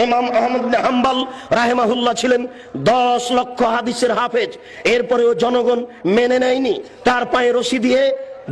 ইমাম আহমদ ইবনে হাম্বল রাহিমাহুল্লাহ ছিলেন 10 লক্ষ হাদিসের হাফেজ, এরপরেও জনগণ মেনে নেয়নি। তার পায়ে রশি দিয়ে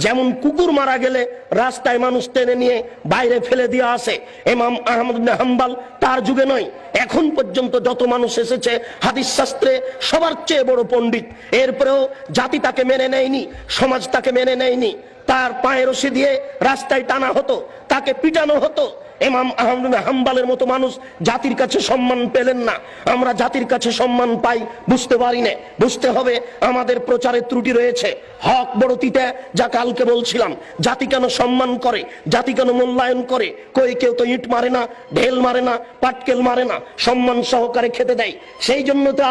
যেমন কুকুর মারা গেলে রাস্তায় মানুষ টেনে নিয়ে বাইরে ফেলে দিয়ে আসে, ইমাম আহমদ ইবনে হাম্বল তার যুগে নয়, এখন পর্যন্ত যত মানুষ এসেছে হাদিস শাস্ত্রে সবার চেয়ে বড় পণ্ডিত, এরপরেও জাতি তাকে মেনে নেয়নি, সমাজ তাকে মেনে নেয়নি। তার পায়ে রশি দিয়ে রাস্তায় টানা হতো, তাকে পিটানো হতো। ইমাম আহমদ ইবনে হাম্বলের মতো মানুষ জাতির কাছে সম্মান পেলেন না। আমরা জাতির কাছে সম্মান পাই বুঝতে পারি না। বুঝতে হবে আমাদের প্রচারের ত্রুটি রয়েছে। হক বড় তিতা, যা কালকে বলছিলাম। জাতি কেন সম্মান করে, জাতি কেন মূল্যায়ন করে? কই কেউ তো ইট মারে না, ঢেল মারে না, পাটকেল মারে না, সম্মান সহকারে খেতে দেয়। সেই জন্য তো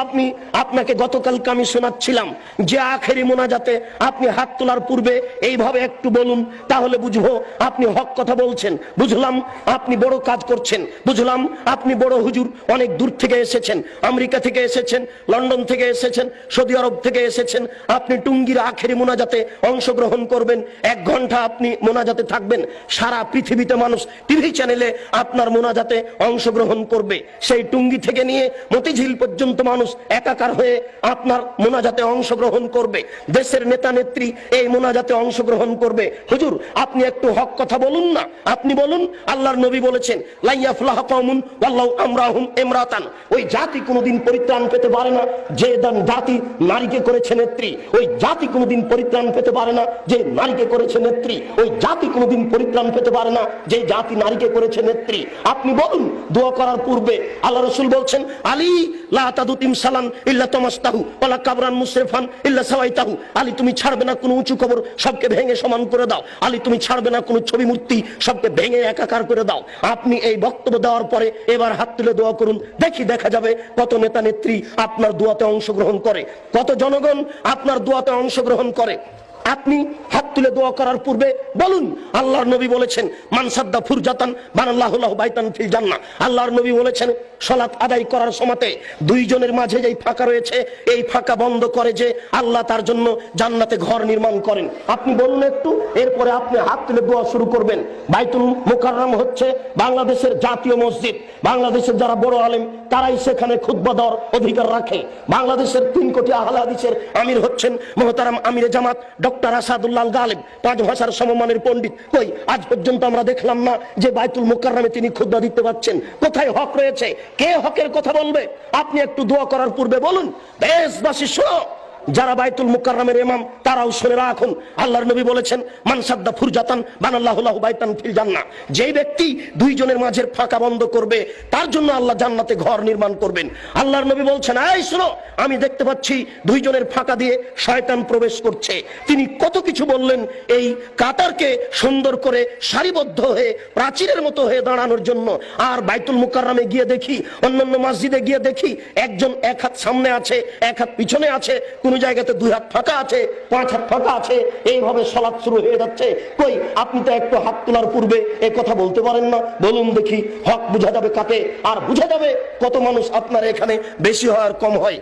আপনাকে গতকালকে আমি শোনাচ্ছিলাম যে আখেরি মোনাজাতে আপনি হাত তোলার পূর্বে এইভাবে একটু বলুন, তাহলে বুঝবো আপনি হক কথা বলছেন। বুঝলাম আপনি বড় কাজ করছেন, বুঝলাম আপনি বড় হুজুর, অনেক দূর থেকে এসেছেন, আমেরিকা থেকে এসেছেন, লন্ডন থেকে এসেছেন, সৌদি আরব থেকে এসেছেন। আপনি টুঙ্গির আখেরি মোনাজাতে অংশগ্রহণ করবেন, 1 ঘন্টা আপনি মোনাজাতে থাকবেন। সারা পৃথিবীতে মানুষ টিভি চ্যানেলে আপনার মোনাজাতে অংশগ্রহণ করবে। সেই টুঙ্গি থেকে নিয়ে মতিঝিল পর্যন্ত মানুষ একাকার হয়ে আপনার মোনাজাতে অংশগ্রহণ করবে। দেশের নেতা নেত্রী এই মোনাজাতে অংশগ্রহণ করবে। হুজুর আপনি একটু হক কথা বলুন না, আপনি বলুন। আল্লাহর নবী বলেছেন লা ইয়াফলাহু কওমুন ওয়াল্লাহু আমরাহুম ইমরাতান। ওই জাতি কোনোদিন পরিত্রাণ পেতে পারে না যে জাতি নারীকে করেছে নেত্রী। ওই জাতি কোনোদিন পরিত্রাণ পেতে পারে না যে নারীকে করেছে নেত্রী। ওই জাতি কোনোদিন পরিত্রাণ পেতে পারে না যে জাতি নারীকে করেছে নেত্রী। আপনি বলুন দোয়া করার পূর্বে আল্লাহ রাসূল বলছেন আলী লা তাদুতিম সালান ইল্লা তামাসতাহু ওয়ালা কাবরান মুসরিফান ইল্লা সাওয়াইতাহু। আলী তুমি ছাড়বে না কোনো উঁচু কবর, সবকে ভেঙে সমান করে দাও। আলী তুমি ছাড়বে না কোনো ছবি মূর্তি, সবকে ভেঙে একাকার করে দাও। আপনি এই বক্তব্য দেওয়ার পরে এবার হাত তুলে দোয়া করুন, দেখা যাবে কত নেতা নেত্রী আপনার দোয়াতে অংশগ্রহণ করে, কত জনগণ আপনার দোয়াতে অংশগ্রহণ করে। আপনি হাত তুলে দোয়া করার পূর্বে বলুন আল্লাহর নবী বলেছেন মান সাদ্দা ফুরজাতান বানাল্লাহু লাহু বাইতান ফিল জান্নাহ। আল্লাহর নবী বলেছেন সালাত আদায় করার সময়তে দুইজনের মাঝে যেই ফাঁকা রয়েছে এই ফাঁকা বন্ধ করে যে আল্লাহ তার জন্য জান্নাতে ঘর নির্মাণ করেন। আপনি বলুন একটু, এরপরে আপনি হাত তুলে দোয়া শুরু করবেন। বাইতুল মুকাররম হচ্ছে বাংলাদেশের জাতীয় মসজিদ। বাংলাদেশের যারা বড় আলেম তারাই সেখানে খুতবা দেওয়ার অধিকার রাখে। বাংলাদেশের 3 কোটি আহলে হাদিসের আমির হচ্ছেন মুহতারাম আমিরে জামাত ডক্টর আসাদুল্লাহ গালিব, 5 ভাষার সমমানের পণ্ডিত। কই আজ পর্যন্ত আমরা দেখলাম না যে বাইতুল মুকাররমে তিনি খুতবা দিতে পারছেন। কোথায় হক রয়েছে? কে হকের কথা বলবে? আপনি একটু দোয়া করার পূর্বে বলুন। দেশবাসী শোনো, যারা বাইতুল মুকাররমের ইমাম তারাও শুনে রাখুন। আল্লাহর নবী বলেছেন মান সাদ্দা ফুরজাতান বানাল্লাহু লাহু বাইতান ফিল জান্নাহ। যেই ব্যক্তি দুইজনের মাঝের ফাঁকা বন্ধ করবে তার জন্য আল্লাহ জান্নাতে ঘর নির্মাণ করবেন। আল্লাহর নবী বলছেন এই শোনো, আমি দেখতে পাচ্ছি দুইজনের ফাঁকা দিয়ে শয়তান প্রবেশ করছে। তিনি কত কিছু বললেন এই কাতারকে সুন্দর করে সারিবদ্ধ হয়ে প্রাচীরের মতো হয়ে দাঁড়ানোর জন্য। আর বাইতুল মুকাররমে গিয়ে দেখি, অন্যান্য মসজিদে গিয়ে দেখি একজন 1 হাত সামনে আছে, 1 হাত পিছনে আছে, কোন জায়গাতে 2 হাত ফাঁকা আছে, 5 হাত ফাঁকা আছে, এইভাবে সালাত শুরু হয়ে যাচ্ছে। কই আপনি তো একটু হাত তোলার পূর্বে এই কথা বলতে পারেন না? বলুন দেখি, হক বোঝা যাবে কাতে, আর বোঝা যাবে কত মানুষ আপনার এখানে বেশি হয় আর কম হয়।